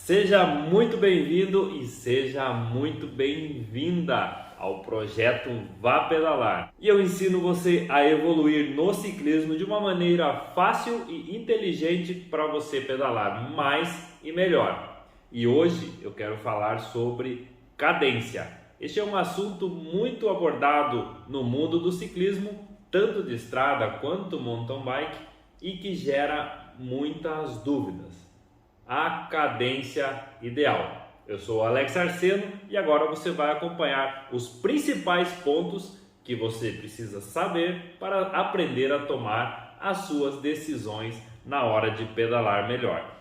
Seja muito bem-vindo e seja muito bem-vinda ao projeto Vá Pedalar. E eu ensino você a evoluir no ciclismo de uma maneira fácil e inteligente para você pedalar mais e melhor. E hoje eu quero falar sobre cadência. Este é um assunto muito abordado no mundo do ciclismo, tanto de estrada quanto mountain bike, e que gera muitas dúvidas. A cadência ideal. Eu sou o Alex Arseno e agora você vai acompanhar os principais pontos que você precisa saber para aprender a tomar as suas decisões na hora de pedalar melhor.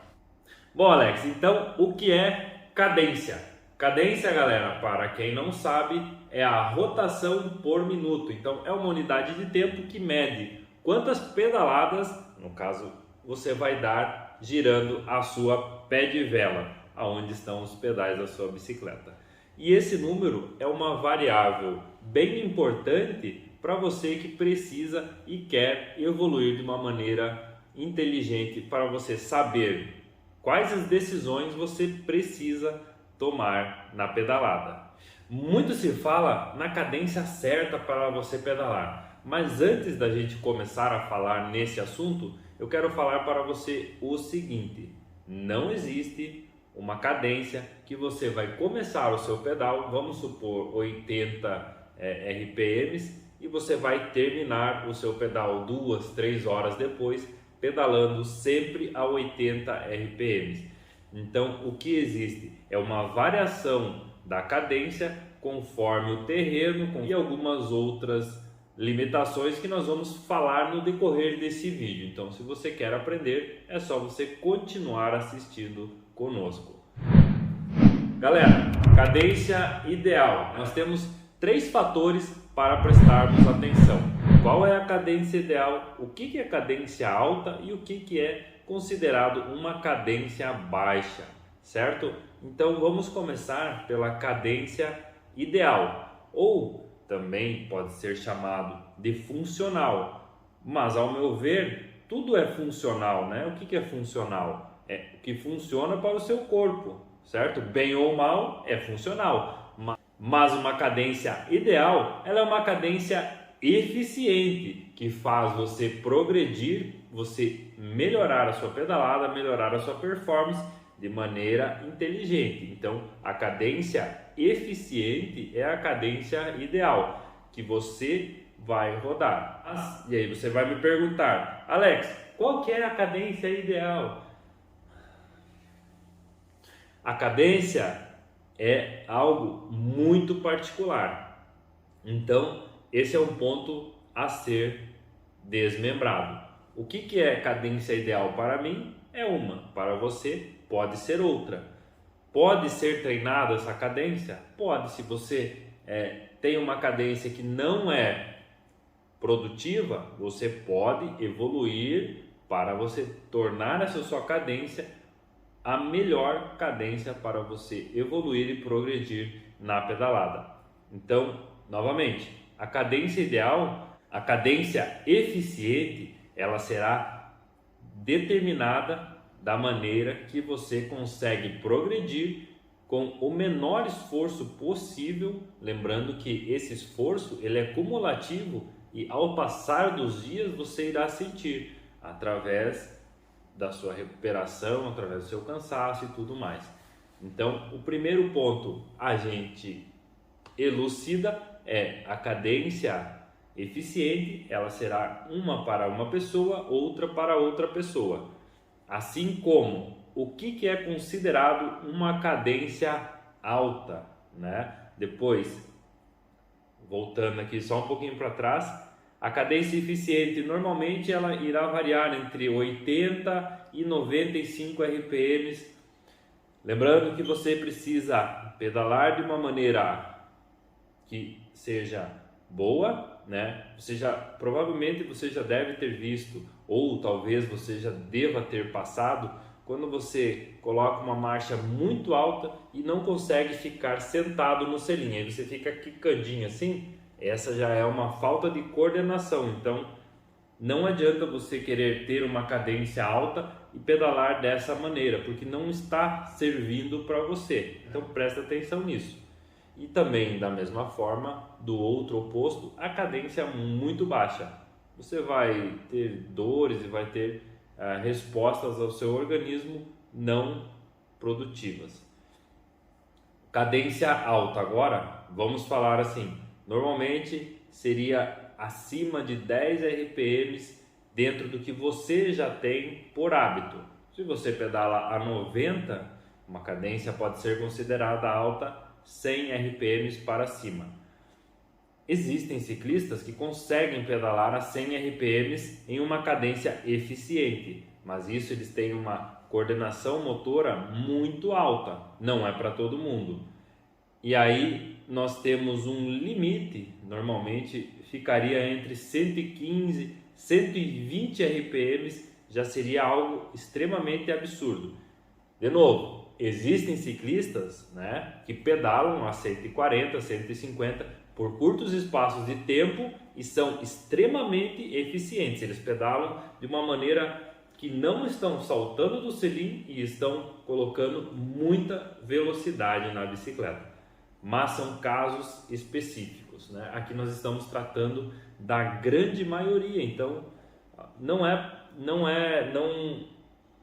Bom, Alex, então o que é cadência? Cadência, galera, para quem não sabe, é a rotação por minuto. Então é uma unidade de tempo que mede quantas pedaladas, no caso, você vai dar girando a sua pé de vela, aonde estão os pedais da sua bicicleta. E esse número é uma variável bem importante para você que precisa e quer evoluir de uma maneira inteligente, para você saber quais as decisões você precisa tomar na pedalada. Muito se fala na cadência certa para você pedalar, mas antes da gente começar a falar nesse assunto, eu quero falar para você o seguinte: não existe uma cadência que você vai começar o seu pedal, vamos supor 80 RPMs, e você vai terminar o seu pedal 2, 3 horas depois, pedalando sempre a 80 RPMs. Então, o que existe é uma variação da cadência conforme o terreno e algumas outras limitações que nós vamos falar no decorrer desse vídeo. Então, se você quer aprender, é só você continuar assistindo conosco. Galera, cadência ideal. Nós temos 3 fatores para prestarmos atenção. Qual é a cadência ideal? O que é cadência alta e o que é considerado uma cadência baixa, certo? Então vamos começar pela cadência ideal, ou também pode ser chamado de funcional, mas ao meu ver tudo é funcional, né? O que é funcional? É o que funciona para o seu corpo, certo? Bem ou mal é funcional, mas uma cadência ideal, ela é uma cadência eficiente que faz você progredir, você melhorar a sua pedalada, melhorar a sua performance de maneira inteligente. Então, a cadência eficiente é a cadência ideal que você vai rodar. E aí você vai me perguntar: Alex, qual que é a cadência ideal? A cadência é algo muito particular. Então, esse é um ponto a ser desmembrado. O que é cadência ideal para mim? É uma, para você pode ser outra. Pode ser treinada essa cadência? Pode. Se você tem uma cadência que não é produtiva, você pode evoluir para você tornar essa sua cadência a melhor cadência para você evoluir e progredir na pedalada. Então, novamente, a cadência ideal, a cadência eficiente, ela será determinada da maneira que você consegue progredir com o menor esforço possível, lembrando que esse esforço ele é cumulativo e ao passar dos dias você irá sentir através da sua recuperação, através do seu cansaço e tudo mais. Então, o primeiro ponto a gente elucida é a cadência eficiente, ela será uma para uma pessoa, outra para outra pessoa. Assim como o que é considerado uma cadência alta, né? Depois, voltando aqui só um pouquinho para trás, a cadência eficiente normalmente ela irá variar entre 80 e 95 RPMs. Lembrando que você precisa pedalar de uma maneira que seja boa, né? Provavelmente você já deve ter visto, ou talvez você já deva ter passado, quando você coloca uma marcha muito alta e não consegue ficar sentado no selim, aí você fica quicandinho assim, essa já é uma falta de coordenação. Então não adianta você querer ter uma cadência alta, e pedalar dessa maneira, porque não está servindo para você. Então presta atenção nisso. E também da mesma forma, do outro oposto, a cadência muito baixa. Você vai ter dores e vai ter respostas ao seu organismo não produtivas. Cadência alta agora, vamos falar assim, normalmente seria acima de 10 RPMs dentro do que você já tem por hábito. Se você pedala a 90, uma cadência pode ser considerada alta 100 RPMs para cima. Existem ciclistas que conseguem pedalar a 100 RPMs em uma cadência eficiente, mas isso eles têm uma coordenação motora muito alta, não é para todo mundo. E aí nós temos um limite, normalmente ficaria entre 115 e 120 RPMs, já seria algo extremamente absurdo. De novo, existem ciclistas, né, que pedalam a 140, 150 por curtos espaços de tempo e são extremamente eficientes. Eles pedalam de uma maneira que não estão saltando do selim e estão colocando muita velocidade na bicicleta. Mas são casos específicos, né? Aqui nós estamos tratando da grande maioria, então não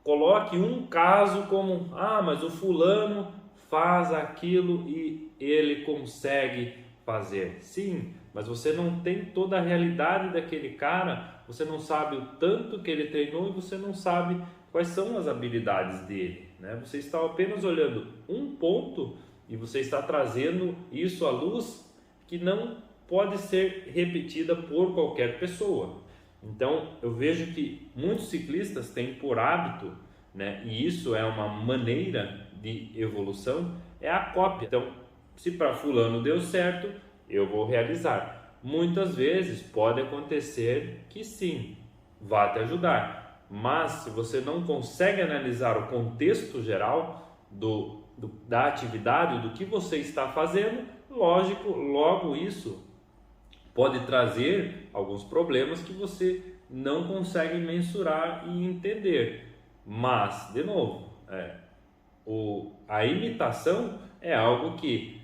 coloque um caso como, mas o fulano faz aquilo e ele consegue fazer. Sim, mas você não tem toda a realidade daquele cara, você não sabe o tanto que ele treinou e você não sabe quais são as habilidades dele, né? Você está apenas olhando um ponto e você está trazendo isso à luz que não pode ser repetida por qualquer pessoa. Então eu vejo que muitos ciclistas têm por hábito, né, e isso é uma maneira de evolução, é a cópia. Então, se para fulano deu certo, eu vou realizar. Muitas vezes pode acontecer que sim, vá te ajudar, mas se você não consegue analisar o contexto geral da atividade, do que você está fazendo, lógico, logo isso pode trazer alguns problemas que você não consegue mensurar e entender. Mas, de novo, a imitação é algo que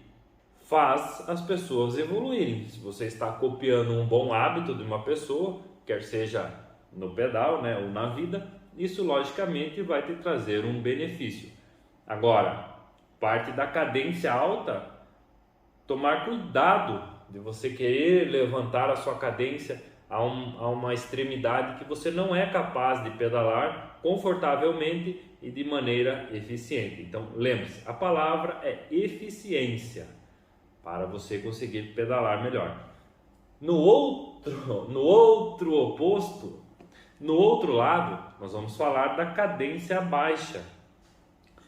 faz as pessoas evoluírem. Se você está copiando um bom hábito de uma pessoa, quer seja no pedal, né, ou na vida, isso logicamente vai te trazer um benefício. Agora, parte da cadência alta, tomar cuidado de você querer levantar a sua cadência a uma extremidade que você não é capaz de pedalar confortavelmente e de maneira eficiente. Então, lembre-se, a palavra é eficiência, para você conseguir pedalar melhor. No outro oposto, no outro lado, nós vamos falar da cadência baixa.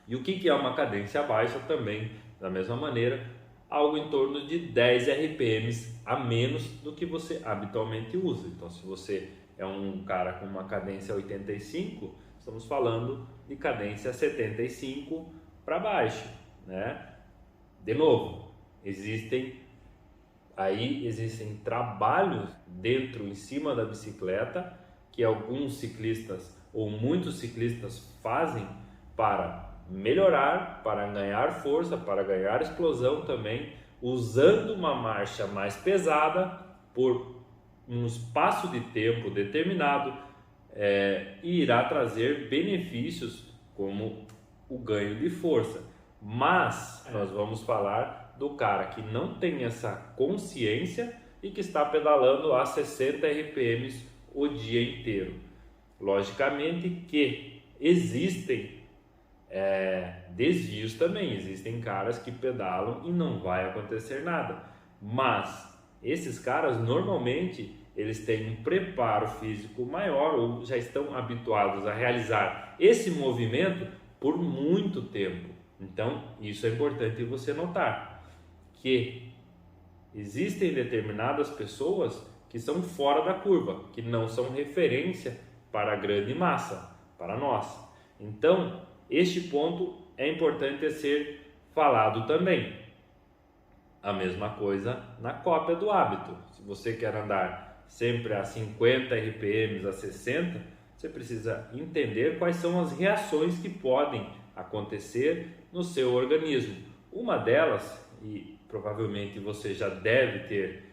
E o que é uma cadência baixa também? Da mesma maneira, algo em torno de 10 RPMs a menos do que você habitualmente usa. Então, se você é um cara com uma cadência 85, estamos falando de cadência 75 para baixo, né? De novo, existem trabalhos em cima da bicicleta que alguns ciclistas ou muitos ciclistas fazem para melhorar, para ganhar força, para ganhar explosão também, usando uma marcha mais pesada por um espaço de tempo determinado, e irá trazer benefícios como o ganho de força. Mas nós vamos falar do cara que não tem essa consciência e que está pedalando a 60 RPMs o dia inteiro. Logicamente que existem desvios também, existem caras que pedalam e não vai acontecer nada, mas esses caras normalmente eles têm um preparo físico maior ou já estão habituados a realizar esse movimento por muito tempo. Então isso é importante você notar, que existem determinadas pessoas que são fora da curva, que não são referência para a grande massa, para nós. Então este ponto é importante ser falado também. A mesma coisa na cópia do hábito. Se você quer andar sempre a 50 RPMs, a 60, você precisa entender quais são as reações que podem acontecer no seu organismo. Uma delas, e provavelmente você já deve ter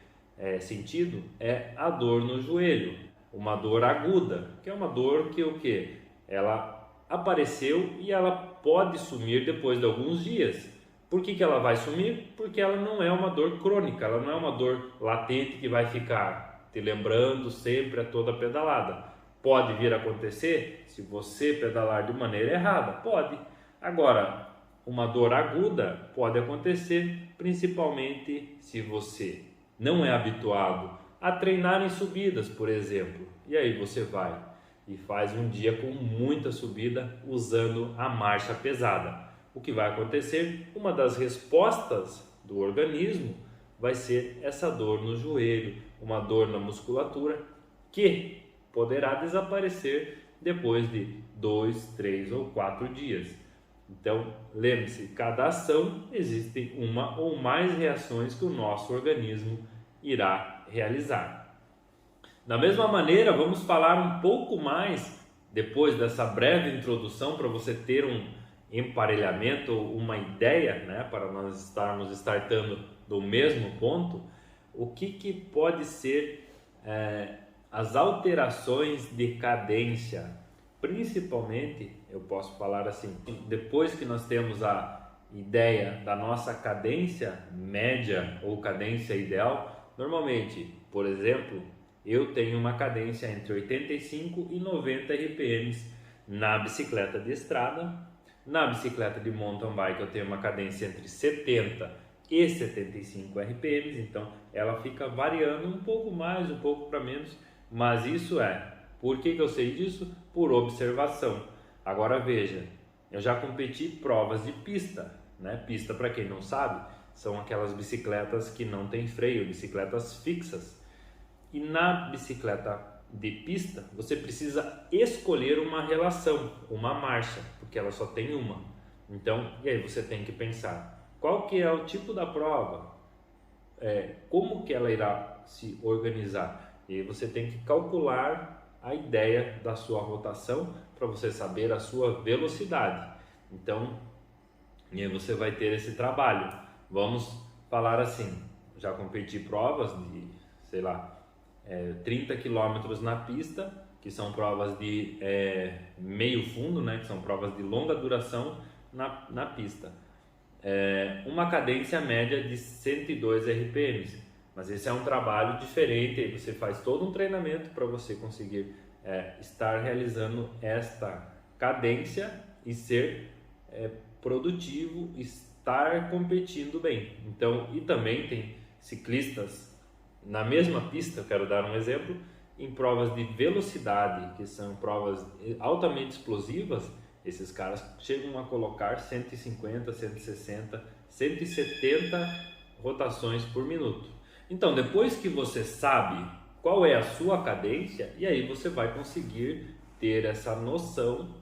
sentido, é a dor no joelho, uma dor aguda, que é uma dor que o quê? Ela apareceu e ela pode sumir depois de alguns dias. Por que ela vai sumir? Porque ela não é uma dor crônica, ela não é uma dor latente que vai ficar te lembrando sempre a toda pedalada. Pode vir a acontecer se você pedalar de maneira errada, pode. Agora, uma dor aguda pode acontecer principalmente se você não é habituado a treinar em subidas, por exemplo. E aí você vai e faz um dia com muita subida usando a marcha pesada. O que vai acontecer? Uma das respostas do organismo vai ser essa dor no joelho, uma dor na musculatura que poderá desaparecer depois de 2, 3 ou 4 dias. Então, lembre-se, cada ação existe uma ou mais reações que o nosso organismo irá realizar. Da mesma maneira, vamos falar um pouco mais, depois dessa breve introdução, para você ter um emparelhamento, uma ideia, né, para nós estarmos startando do mesmo ponto, o que pode ser as alterações de cadência. Principalmente, eu posso falar assim, depois que nós temos a ideia da nossa cadência média ou cadência ideal, normalmente, por exemplo, eu tenho uma cadência entre 85 e 90 RPMs na bicicleta de estrada. Na bicicleta de mountain bike eu tenho uma cadência entre 70 e 75 RPMs, então ela fica variando um pouco mais, um pouco para menos, mas isso por que eu sei disso? Por observação. Agora veja, eu já competi provas de pista, né? Pista, para quem não sabe, são aquelas bicicletas que não tem freio, bicicletas fixas. E na bicicleta de pista, você precisa escolher uma relação, uma marcha, porque ela só tem uma. Então, e aí você tem que pensar, qual que é o tipo da prova? Como que ela irá se organizar? E aí você tem que calcular a ideia da sua rotação para você saber a sua velocidade. Então, e aí você vai ter esse trabalho. Vamos falar assim, já competi provas de, sei lá, 30 quilômetros na pista, que são provas de meio fundo, né, que são provas de longa duração na pista. Uma cadência média de 102 RPMs, mas esse é um trabalho diferente, aí você faz todo um treinamento para você conseguir estar realizando esta cadência e ser produtivo, estar competindo bem. Então, e também tem ciclistas na mesma pista, eu quero dar um exemplo, em provas de velocidade, que são provas altamente explosivas, esses caras chegam a colocar 150, 160, 170 rotações por minuto. Então, depois que você sabe qual é a sua cadência, e aí você vai conseguir ter essa noção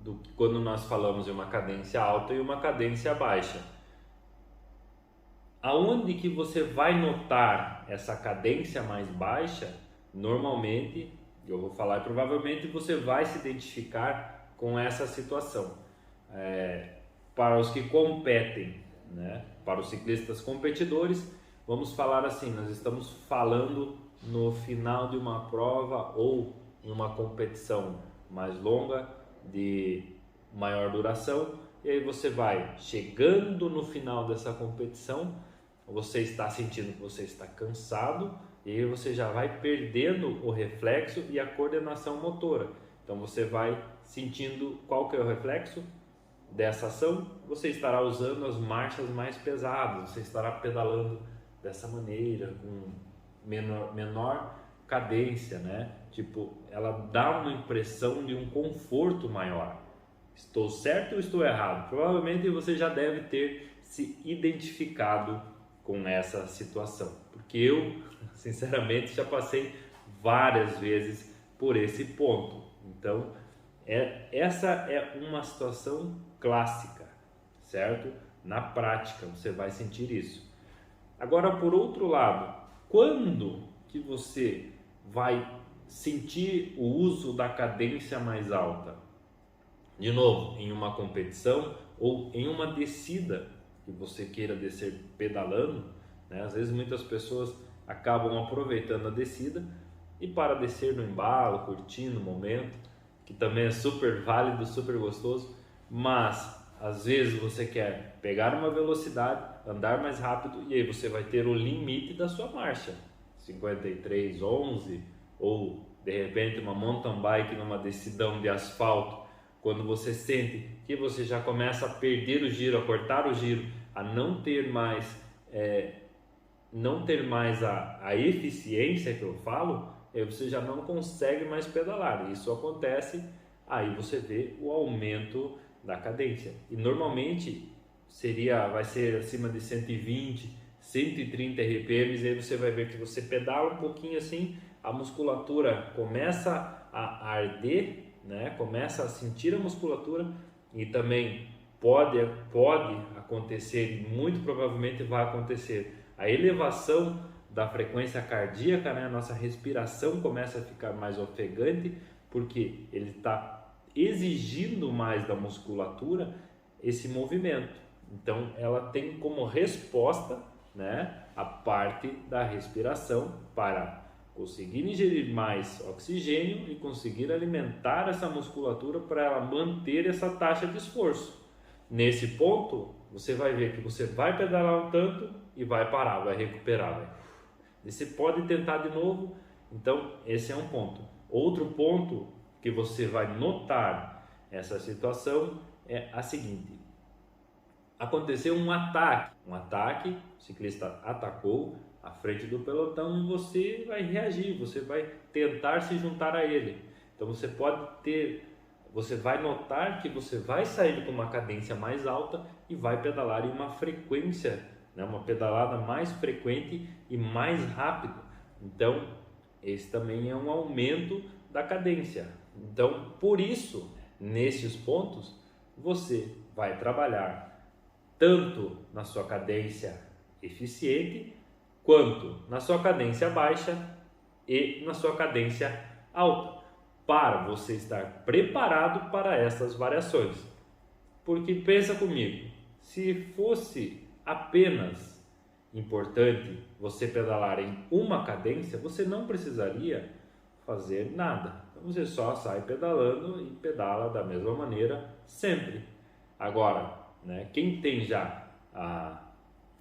do que quando nós falamos de uma cadência alta e uma cadência baixa. Aonde que você vai notar essa cadência mais baixa? Normalmente, eu vou falar, provavelmente você vai se identificar com essa situação. Para os que competem, né? Para os ciclistas competidores, vamos falar assim, nós estamos falando no final de uma prova ou em uma competição mais longa, de maior duração, e aí você vai chegando no final dessa competição, você está sentindo que você está cansado, e aí você já vai perdendo o reflexo e a coordenação motora. Então você vai sentindo qual que é o reflexo dessa ação, você estará usando as marchas mais pesadas, você estará pedalando dessa maneira, com menor cadência, né? Tipo, ela dá uma impressão de um conforto maior. Estou certo ou estou errado? Provavelmente você já deve ter se identificado com essa situação, porque eu, sinceramente, já passei várias vezes por esse ponto. Então, essa é uma situação clássica, certo? Na prática, você vai sentir isso. Agora, por outro lado, quando que você vai sentir o uso da cadência mais alta. De novo, em uma competição ou em uma descida que você queira descer pedalando, né? Às vezes muitas pessoas acabam aproveitando a descida e para descer no embalo, curtindo o momento, que também é super válido, super gostoso, mas às vezes você quer pegar uma velocidade, andar mais rápido e aí você vai ter o limite da sua marcha, 53,11, ou de repente uma mountain bike numa decidão de asfalto, quando você sente que você já começa a perder o giro, a cortar o giro, a não ter mais a eficiência que eu falo, aí você já não consegue mais pedalar. Isso acontece, aí você vê o aumento da cadência. E normalmente vai ser acima de 120, 130 RPMs, aí você vai ver que você pedala um pouquinho assim, a musculatura começa a arder, né? Começa a sentir a musculatura e também pode acontecer, e muito provavelmente vai acontecer, a elevação da frequência cardíaca, né? A nossa respiração começa a ficar mais ofegante, porque ele está exigindo mais da musculatura esse movimento. Então ela tem como resposta, né, a parte da respiração para conseguir ingerir mais oxigênio e conseguir alimentar essa musculatura para ela manter essa taxa de esforço. Nesse ponto, você vai ver que você vai pedalar um tanto e vai parar, vai recuperar. Você pode tentar de novo, então esse é um ponto. Outro ponto que você vai notar essa situação é a seguinte: aconteceu um ataque, o ciclista atacou à frente do pelotão e você vai reagir, você vai tentar se juntar a ele. Então você vai notar que você vai sair com uma cadência mais alta e vai pedalar em uma frequência, né, uma pedalada mais frequente e mais rápido. Então esse também é um aumento da cadência. Então por isso, nesses pontos, você vai trabalhar tanto na sua cadência eficiente, quanto na sua cadência baixa e na sua cadência alta, para você estar preparado para essas variações. Porque pensa comigo, se fosse apenas importante você pedalar em uma cadência, você não precisaria fazer nada. Então você só sai pedalando e pedala da mesma maneira sempre. Agora, né, quem tem já a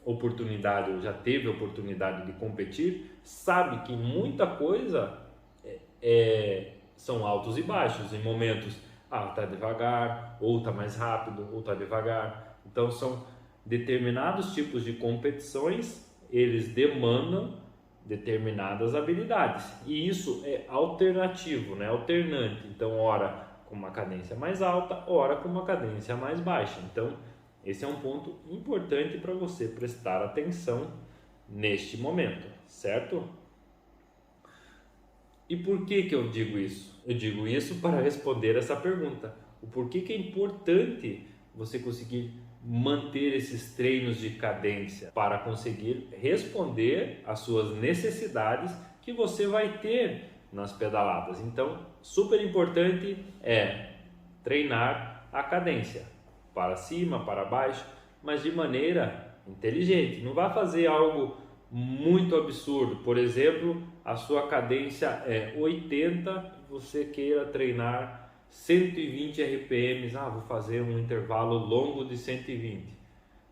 oportunidade ou já teve a oportunidade de competir, sabe que muita coisa são altos e baixos. Em momentos, tá devagar, ou tá mais rápido, ou tá devagar. Então são determinados tipos de competições, eles demandam determinadas habilidades. E isso é alternativo, né? Alternante. Então, ora com uma cadência mais alta, ora com uma cadência mais baixa. Então, esse é um ponto importante para você prestar atenção neste momento, certo? E por que eu digo isso? Eu digo isso para responder essa pergunta. O porquê que é importante você conseguir manter esses treinos de cadência para conseguir responder às suas necessidades que você vai ter nas pedaladas. Então, super importante é treinar a cadência para cima, para baixo, mas de maneira inteligente. Não vá fazer algo muito absurdo. Por exemplo, a sua cadência é 80, você queira treinar 120 RPMs, vou fazer um intervalo longo de 120.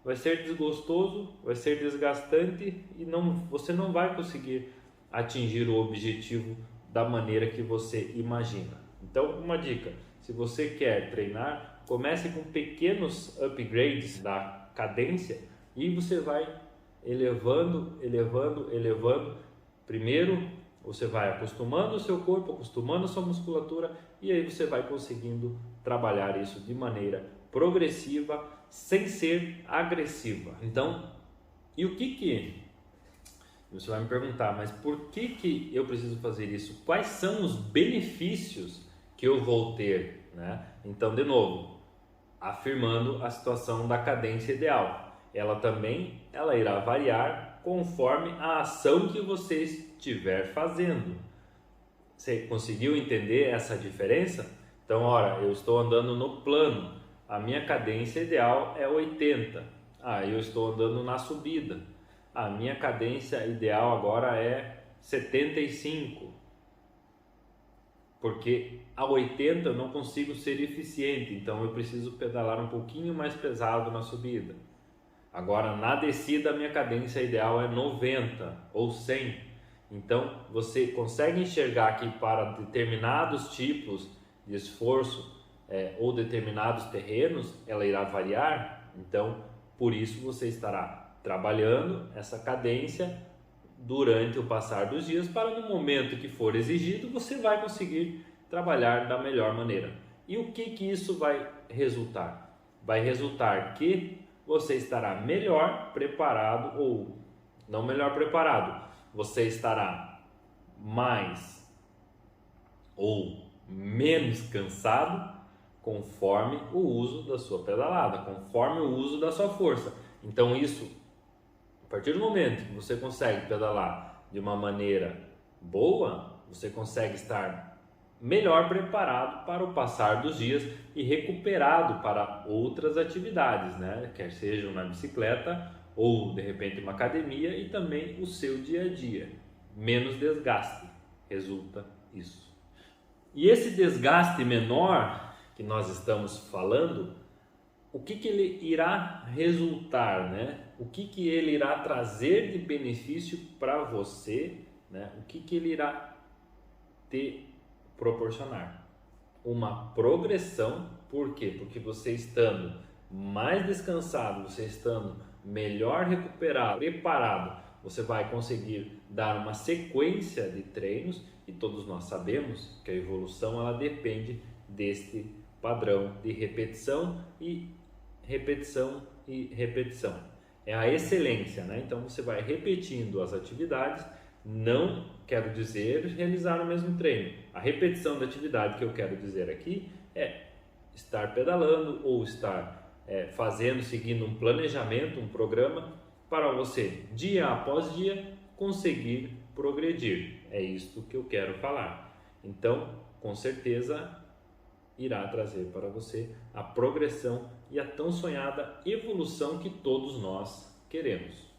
Vai ser desgostoso, vai ser desgastante e você não vai conseguir atingir o objetivo da maneira que você imagina. Então, uma dica: se você quer treinar, comece com pequenos upgrades da cadência e você vai elevando. Primeiro, você vai acostumando o seu corpo, acostumando a sua musculatura e aí você vai conseguindo trabalhar isso de maneira progressiva, sem ser agressiva. Então, e o que você vai me perguntar, mas por que eu preciso fazer isso? Quais são os benefícios que eu vou ter, né? Então, de novo, afirmando a situação da cadência ideal. Ela irá variar conforme a ação que você estiver fazendo. Você conseguiu entender essa diferença? Então, ora, eu estou andando no plano, a minha cadência ideal é 80. Eu estou andando na subida, a minha cadência ideal agora é 75. Porque a 80 eu não consigo ser eficiente, então eu preciso pedalar um pouquinho mais pesado na subida. Agora, na descida, a minha cadência ideal é 90 ou 100. Então, você consegue enxergar que para determinados tipos de esforço ou determinados terrenos, ela irá variar. Então, por isso você estará trabalhando essa cadência durante o passar dos dias, para no momento que for exigido, você vai conseguir trabalhar da melhor maneira. E o que isso vai resultar? Vai resultar que você estará melhor preparado, ou não melhor preparado, você estará mais ou menos cansado conforme o uso da sua pedalada, conforme o uso da sua força. Então isso, a partir do momento que você consegue pedalar de uma maneira boa, você consegue estar melhor preparado para o passar dos dias e recuperado para outras atividades, né? Quer seja na bicicleta ou de repente uma academia, e também o seu dia a dia. Menos desgaste resulta isso. E esse desgaste menor que nós estamos falando, o que ele irá resultar, né? O que ele irá trazer de benefício para você, né? O que ele irá te proporcionar? Uma progressão. Por quê? Porque você estando mais descansado, você estando melhor recuperado, preparado, você vai conseguir dar uma sequência de treinos, e todos nós sabemos que a evolução ela depende deste padrão de repetição e repetição e repetição. É a excelência, né? Então você vai repetindo as atividades, não quero dizer realizar o mesmo treino. A repetição da atividade que eu quero dizer aqui é estar pedalando ou estar fazendo, seguindo um planejamento, um programa, para você, dia após dia, conseguir progredir. É isto que eu quero falar. Então, com certeza, irá trazer para você a progressão e a tão sonhada evolução que todos nós queremos.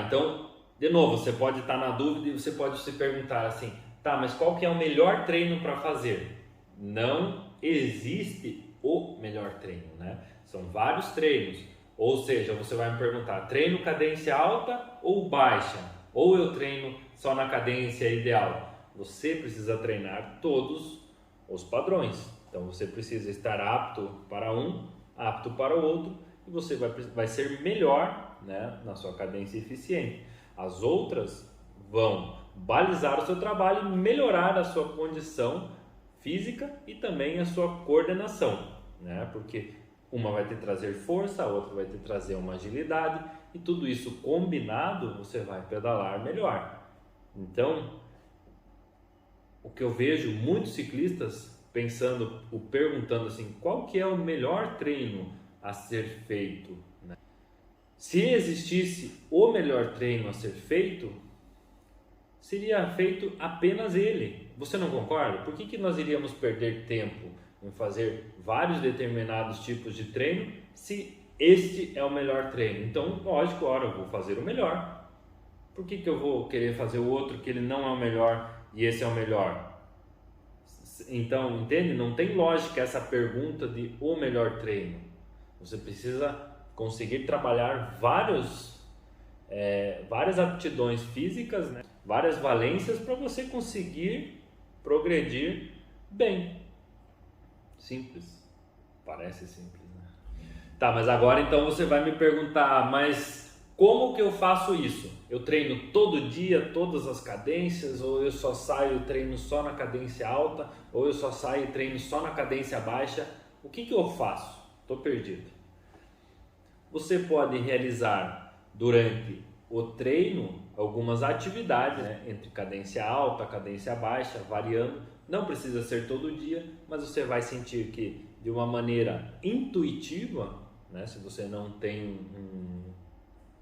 Então, de novo, você pode estar na dúvida e você pode se perguntar assim, mas qual que é o melhor treino para fazer? Não existe o melhor treino, né? São vários treinos, ou seja, você vai me perguntar, treino cadência alta ou baixa? Ou eu treino só na cadência ideal? Você precisa treinar todos os padrões. Então você precisa estar apto para um, apto para o outro, e você vai ser melhor, né, na sua cadência eficiente. As outras vão balizar o seu trabalho e melhorar a sua condição física e também a sua coordenação, né? Porque uma vai te trazer força, a outra vai te trazer uma agilidade, e tudo isso combinado você vai pedalar melhor. Então, o que eu vejo muitos ciclistas pensando ou perguntando assim, qual que é o melhor treino a ser feito, né? Se existisse o melhor treino a ser feito, seria feito apenas ele. Você não concorda? Por que nós iríamos perder tempo em fazer vários determinados tipos de treino se este é o melhor treino? Então, lógico, eu vou fazer o melhor. Por que eu vou querer fazer o outro que ele não é o melhor e esse é o melhor? Então, entende? Não tem lógica essa pergunta de o melhor treino. Você precisa conseguir trabalhar várias aptidões físicas, né? Várias valências para você conseguir progredir bem. Simples. Parece simples, né? Mas agora então você vai me perguntar, mas como que eu faço isso? Eu treino todo dia, todas as cadências, ou eu só saio e treino só na cadência alta, ou eu só saio e treino só na cadência baixa? O que eu faço? Estou perdido. Você pode realizar durante o treino algumas atividades, né, entre cadência alta, cadência baixa, variando. Não precisa ser todo dia, mas você vai sentir que de uma maneira intuitiva, né, se você não tem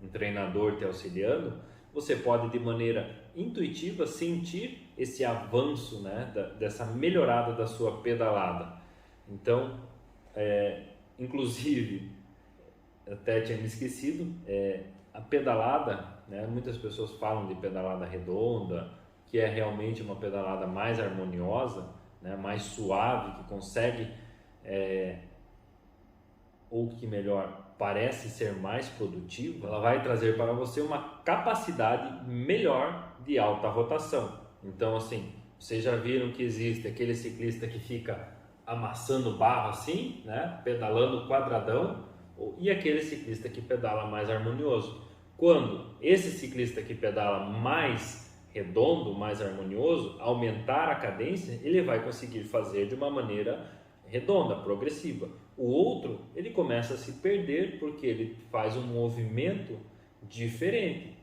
um treinador te auxiliando, você pode de maneira intuitiva sentir esse avanço, né, dessa melhorada da sua pedalada. Então, inclusive, até tinha me esquecido, a pedalada, né, muitas pessoas falam de pedalada redonda, que é realmente uma pedalada mais harmoniosa, né, mais suave, que consegue, ou que melhor, parece ser mais produtiva. Ela vai trazer para você uma capacidade melhor de alta rotação. Então, assim, vocês já viram que existe aquele ciclista que fica amassando barro assim, né, pedalando quadradão, e aquele ciclista que pedala mais harmonioso. Quando esse ciclista que pedala mais redondo, mais harmonioso, aumentar a cadência, ele vai conseguir fazer de uma maneira redonda, progressiva. O outro, ele começa a se perder porque ele faz um movimento diferente.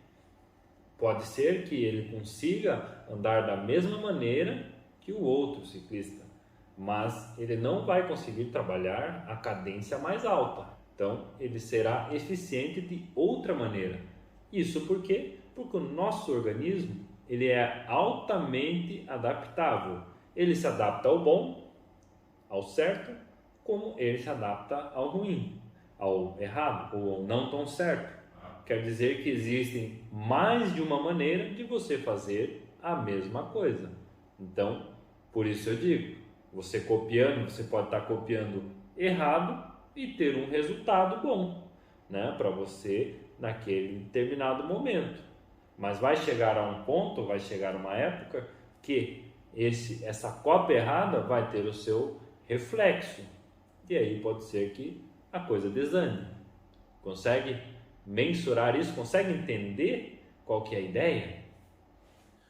Pode ser que ele consiga andar da mesma maneira que o outro ciclista, mas ele não vai conseguir trabalhar a cadência mais alta. Então, ele será eficiente de outra maneira. Isso por quê? Porque o nosso organismo, ele é altamente adaptável. Ele se adapta ao bom, ao certo, como ele se adapta ao ruim, ao errado ou ao não tão certo. Quer dizer que existem mais de uma maneira de você fazer a mesma coisa. Então, por isso eu digo, você copiando, você pode estar copiando errado e ter um resultado bom, né, para você naquele determinado momento. Mas vai chegar a um ponto, vai chegar uma época que essa cópia errada vai ter o seu reflexo. E aí pode ser que a coisa desane. Consegue mensurar isso? Consegue entender qual que é a ideia?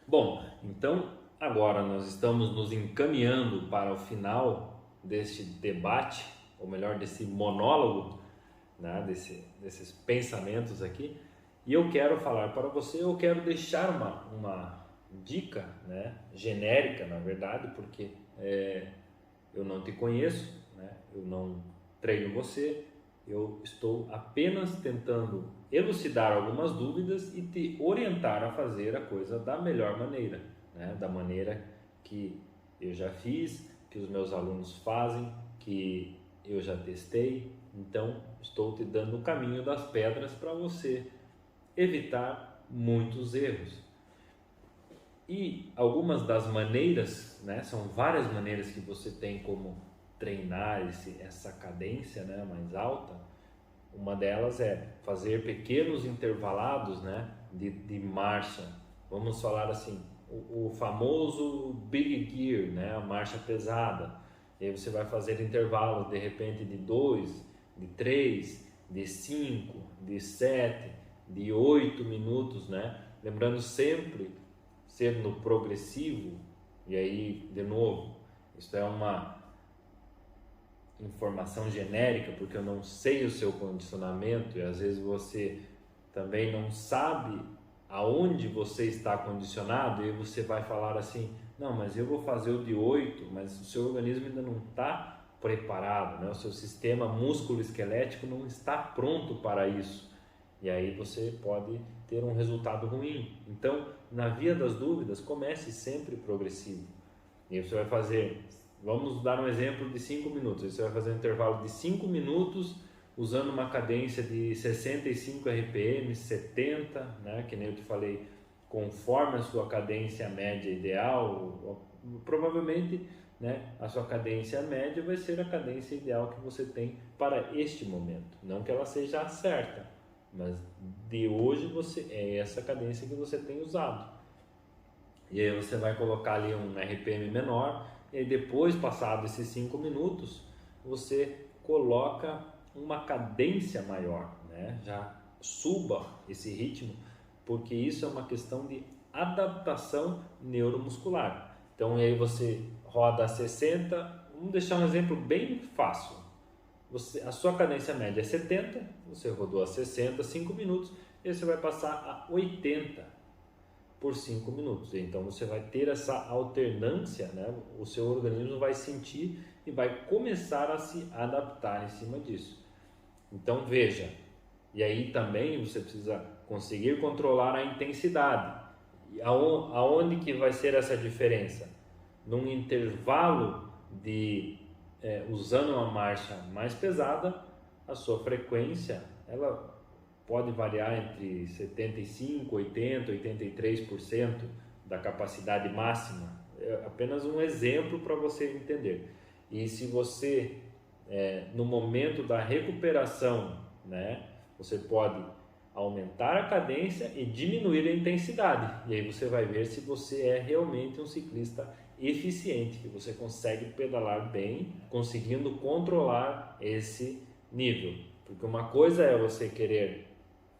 Bom, então agora nós estamos nos encaminhando para o final deste debate, ou melhor, desse monólogo, né, desses pensamentos aqui, e eu quero falar para você, eu quero deixar uma dica, né, genérica, na verdade, porque eu não te conheço, né, eu não treino você, eu estou apenas tentando elucidar algumas dúvidas e te orientar a fazer a coisa da melhor maneira, né, da maneira que eu já fiz, que os meus alunos fazem, que eu já testei. Então estou te dando o caminho das pedras para você evitar muitos erros. E algumas das maneiras, né, são várias maneiras que você tem como treinar essa cadência, né, mais alta. Uma delas é fazer pequenos intervalados, né, de marcha. Vamos falar assim, o famoso Big Gear, né, a marcha pesada. E aí você vai fazer intervalos de repente de 2, de 3, de 5, de 7, de 8 minutos, né? Lembrando sempre ser no progressivo. E aí, de novo, isso é uma informação genérica, porque eu não sei o seu condicionamento e às vezes você também não sabe aonde você está condicionado e você vai falar assim, não, mas eu vou fazer o de 8, mas o seu organismo ainda não está preparado, né? O seu sistema músculo-esquelético não está pronto para isso. E aí você pode ter um resultado ruim. Então, na via das dúvidas, comece sempre progressivo. E você vai fazer, vamos dar um exemplo de 5 minutos. Você vai fazer um intervalo de 5 minutos usando uma cadência de 65 RPM, 70, né? Que nem eu te falei, conforme a sua cadência média ideal, provavelmente, né, a sua cadência média vai ser a cadência ideal que você tem para este momento. Não que ela seja a certa, mas de hoje é essa cadência que você tem usado. E aí você vai colocar ali um RPM menor, e aí depois, passado esses 5 minutos, você coloca uma cadência maior, né? Já suba esse ritmo, porque isso é uma questão de adaptação neuromuscular. Então aí você roda a 60, vamos deixar um exemplo bem fácil. A sua cadência média é 70, você rodou a 60, 5 minutos, e você vai passar a 80 por 5 minutos. Então você vai ter essa alternância, né? O seu organismo vai sentir e vai começar a se adaptar em cima disso. Então veja, E aí também você precisa conseguir controlar a intensidade. E aonde que vai ser essa diferença? Num intervalo de usando uma marcha mais pesada, a sua frequência ela pode variar entre 75%, 80%, 83% da capacidade máxima. É apenas um exemplo para você entender. E se você, no momento da recuperação, né, você pode aumentar a cadência e diminuir a intensidade. E aí você vai ver se você é realmente um ciclista eficiente, que você consegue pedalar bem, conseguindo controlar esse nível. Porque uma coisa é você querer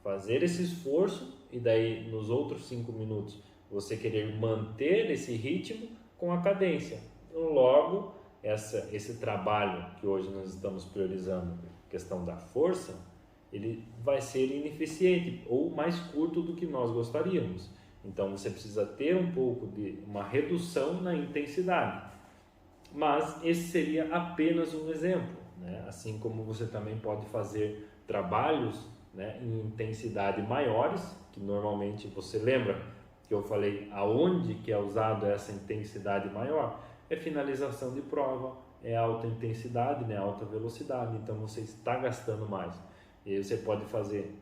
fazer esse esforço e daí nos outros 5 minutos você querer manter esse ritmo com a cadência. Logo, esse trabalho que hoje nós estamos priorizando, questão da força, ele vai ser ineficiente ou mais curto do que nós gostaríamos. Então você precisa ter um pouco de uma redução na intensidade. Mas esse seria apenas um exemplo, né? Assim como você também pode fazer trabalhos, né, em intensidade maiores, que normalmente você lembra que eu falei aonde que é usado essa intensidade maior, é finalização de prova, é alta intensidade, né, alta velocidade, então você está gastando mais. E aí você pode fazer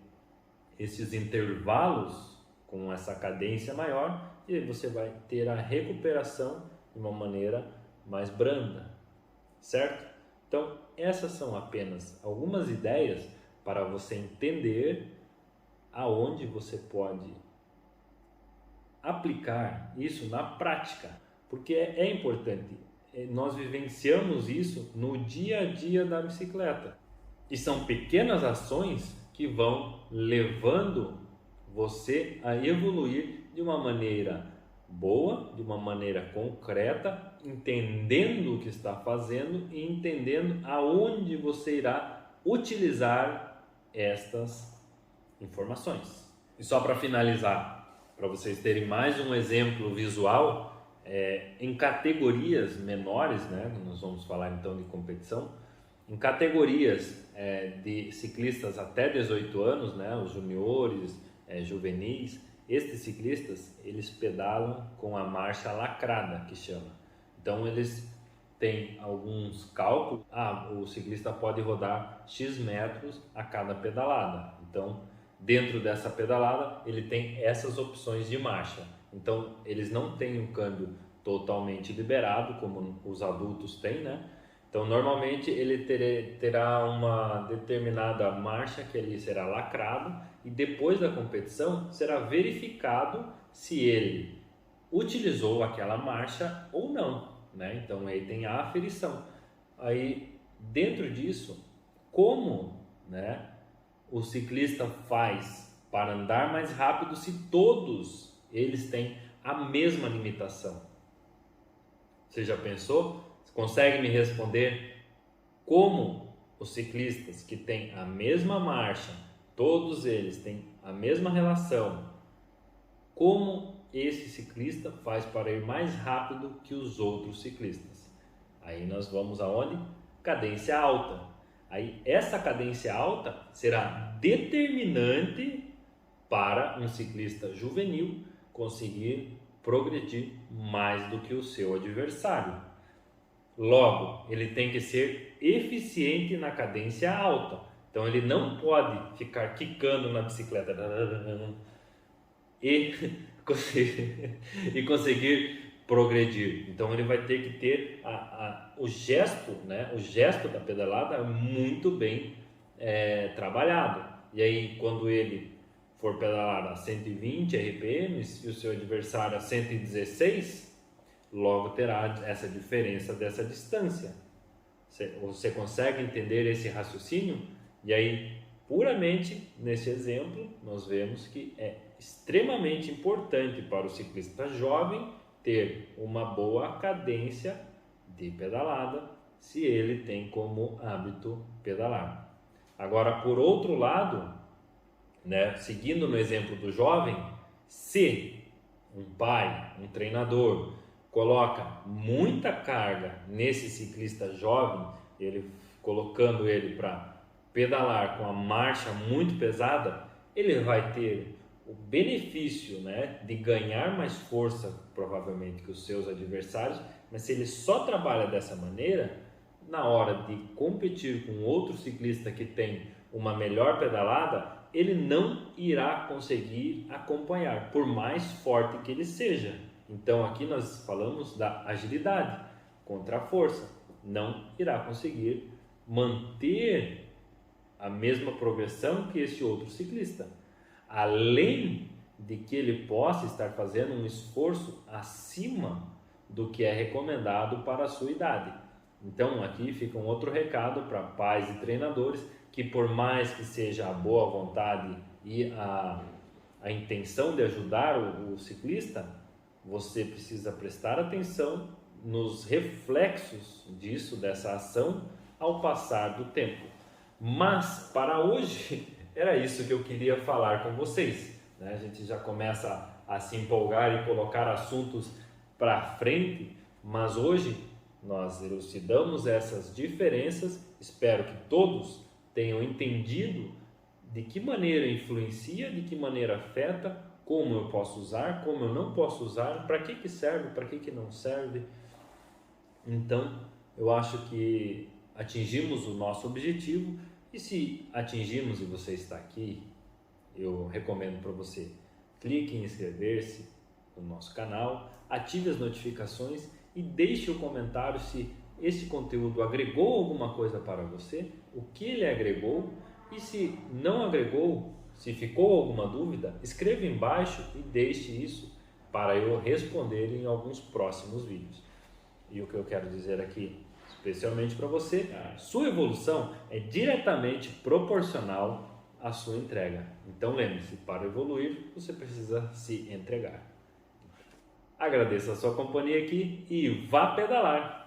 esses intervalos com essa cadência maior e aí você vai ter a recuperação de uma maneira mais branda, certo? Então essas são apenas algumas ideias para você entender aonde você pode aplicar isso na prática, porque é importante. Nós vivenciamos isso no dia a dia da bicicleta e são pequenas ações que vão levando você a evoluir de uma maneira boa, de uma maneira concreta, entendendo o que está fazendo e entendendo aonde você irá utilizar estas informações. E só para finalizar, para vocês terem mais um exemplo visual, em categorias menores, né, nós vamos falar então de competição, em categorias de ciclistas até 18 anos, né, os juniores, juvenis, estes ciclistas, eles pedalam com a marcha lacrada, que chama. Então eles têm alguns cálculos, o ciclista pode rodar X metros a cada pedalada. Então, dentro dessa pedalada, ele tem essas opções de marcha. Então, eles não têm um câmbio totalmente liberado, como os adultos têm, né? Então, normalmente ele terá uma determinada marcha que ele será lacrado e depois da competição será verificado se ele utilizou aquela marcha ou não, né? Então, aí tem a aferição. Aí, dentro disso, como, né, o ciclista faz para andar mais rápido se todos eles têm a mesma limitação? Você já pensou? Você consegue me responder como os ciclistas que têm a mesma marcha, todos eles têm a mesma relação, como esse ciclista faz para ir mais rápido que os outros ciclistas? Aí nós vamos aonde? Cadência alta. Aí essa cadência alta será determinante para um ciclista juvenil conseguir progredir mais do que o seu adversário. Logo, ele tem que ser eficiente na cadência alta. Então ele não pode ficar quicando na bicicleta e conseguir progredir. Então ele vai ter que ter o gesto, né? O gesto da pedalada muito bem trabalhado. E aí quando ele for pedalar a 120 RPM e o seu adversário a 116, logo terá essa diferença dessa distância. Você consegue entender esse raciocínio? E aí, puramente nesse exemplo, nós vemos que é extremamente importante para o ciclista jovem ter uma boa cadência de pedalada, se ele tem como hábito pedalar. Agora, por outro lado, né, seguindo no exemplo do jovem, se um pai, um treinador, coloca muita carga nesse ciclista jovem, ele colocando ele para pedalar com a marcha muito pesada, ele vai ter o benefício, né, de ganhar mais força, provavelmente, que os seus adversários, mas se ele só trabalha dessa maneira, na hora de competir com outro ciclista que tem uma melhor pedalada, ele não irá conseguir acompanhar, por mais forte que ele seja. Então aqui nós falamos da agilidade contra a força, não irá conseguir manter a mesma progressão que esse outro ciclista, além de que ele possa estar fazendo um esforço acima do que é recomendado para a sua idade. Então aqui fica um outro recado para pais e treinadores, que por mais que seja a boa vontade e a intenção de ajudar o ciclista, você precisa prestar atenção nos reflexos disso, dessa ação, ao passar do tempo. Mas para hoje era isso que eu queria falar com vocês, né? A gente já começa a se empolgar e colocar assuntos para frente, mas hoje nós elucidamos essas diferenças. Espero que todos tenham entendido de que maneira influencia, de que maneira afeta, como eu posso usar, como eu não posso usar, para que serve, para que não serve. Então, eu acho que atingimos o nosso objetivo, e se atingimos e você está aqui, eu recomendo para você, clique em inscrever-se no nosso canal, ative as notificações e deixe o comentário se esse conteúdo agregou alguma coisa para você, o que ele agregou, e se não agregou, se ficou alguma dúvida, escreva embaixo e deixe isso para eu responder em alguns próximos vídeos. E o que eu quero dizer aqui, especialmente para você, sua evolução é diretamente proporcional à sua entrega. Então lembre-se, para evoluir você precisa se entregar. Agradeço a sua companhia aqui e vá pedalar!